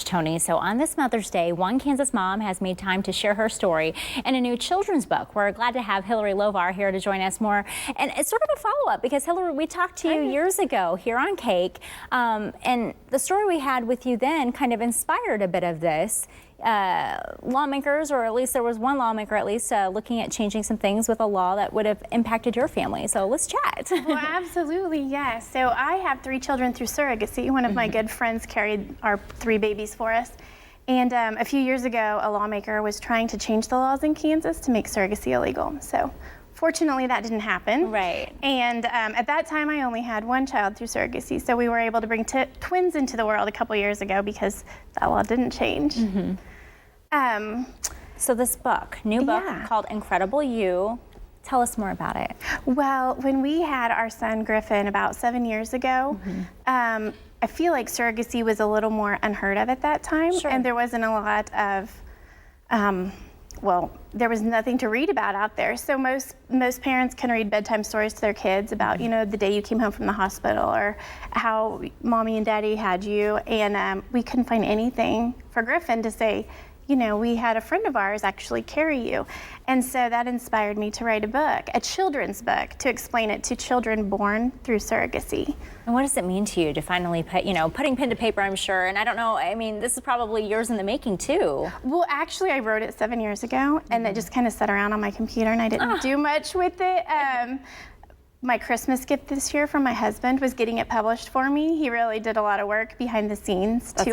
Tony. So on this Mother's Day, one Kansas mom has made time to share her story in a new children's book. We're glad to have Hilary Louvar here to join us more. And it's sort of a follow-up because, Hilary, we talked to you years ago here on Cake, and the story we had with you then kind of inspired a bit of this. Lawmakers, or at least there was one lawmaker at least, looking at changing some things with a law that would have impacted your family. So let's chat. Well, absolutely, yes. So I have 3 children through surrogacy. One of my good friends carried our 3 babies for us. And a few years ago, a lawmaker was trying to change the laws in Kansas to make surrogacy illegal. So fortunately, that didn't happen. Right. And at that time, I only had 1 child through surrogacy. So we were able to bring twins into the world a couple years ago because that law didn't change. So this book, new book called Incredible You. Tell us more about it. Well, when we had our son Griffin about 7 years ago, I feel like surrogacy was a little more unheard of at that time. Sure. And there wasn't a lot of, well, there was nothing to read about out there. So most parents can read bedtime stories to their kids about, you know, the day you came home from the hospital or how mommy and daddy had you. And we couldn't find anything for Griffin to say, you know, we had a friend of ours actually carry you. And so that inspired me to write a book, a children's book, to explain it to children born through surrogacy. And what does it mean to you to finally put, you know, putting pen to paper, I'm sure, and I don't know, I mean, this is probably years in the making too. Well, actually, I wrote it 7 years ago, and it just kind of sat around on my computer, and I didn't do much with it. My Christmas gift this year from my husband was getting it published for me. He really did a lot of work behind the scenes to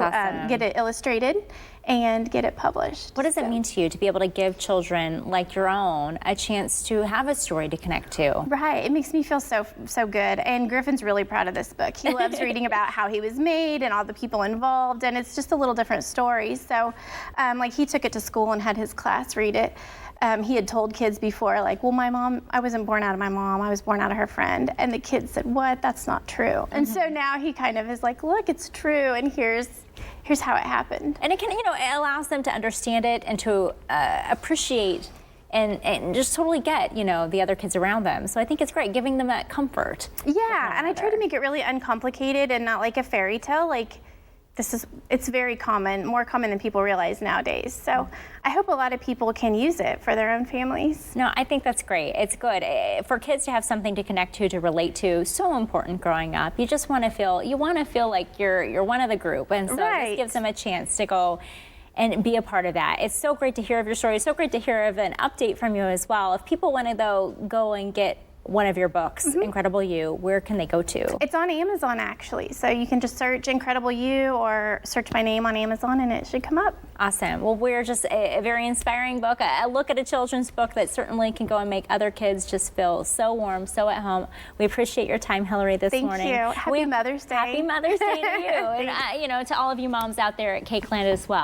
get it illustrated and get it published. What does it mean to you to be able to give children like your own a chance to have a story to connect to? Right, it makes me feel so good. And Griffin's really proud of this book. He loves reading about how he was made and all the people involved, and it's just a little different story. So, like, he took it to school and had his class read it. He had told kids before, like, well, my mom, I wasn't born out of my mom, I was born out of her friend. And the kids said, what? That's not true. And so now he kind of is like, look, it's true, and here's how it happened. And it can, you know, it allows them to understand it and to appreciate and just totally get, you know, the other kids around them. So I think it's great, giving them that comfort. Yeah, and I try to make it really uncomplicated and not like a fairy tale. Like, it's very common, more common than people realize nowadays. So I hope a lot of people can use it for their own families. No, I think that's great. It's good for kids to have something to connect to relate to. So important growing up. You just want to feel, like you're one of the group, and so this gives them a chance to go and be a part of that. It's so great to hear of your story. It's so great to hear of an update from you as well. If people want to though go and get one of your books, Incredible You, where can they go to? It's on Amazon, actually. So you can just search Incredible You or search my name on Amazon and it should come up. Awesome. Well, we're just a very inspiring book, a look at a children's book that certainly can go and make other kids just feel so warm, so at home. We appreciate your time, Hilary, this morning. Thank you. Happy Mother's Day. Happy Mother's Day to you. And, you know, to all of you moms out there at Cakeland as well.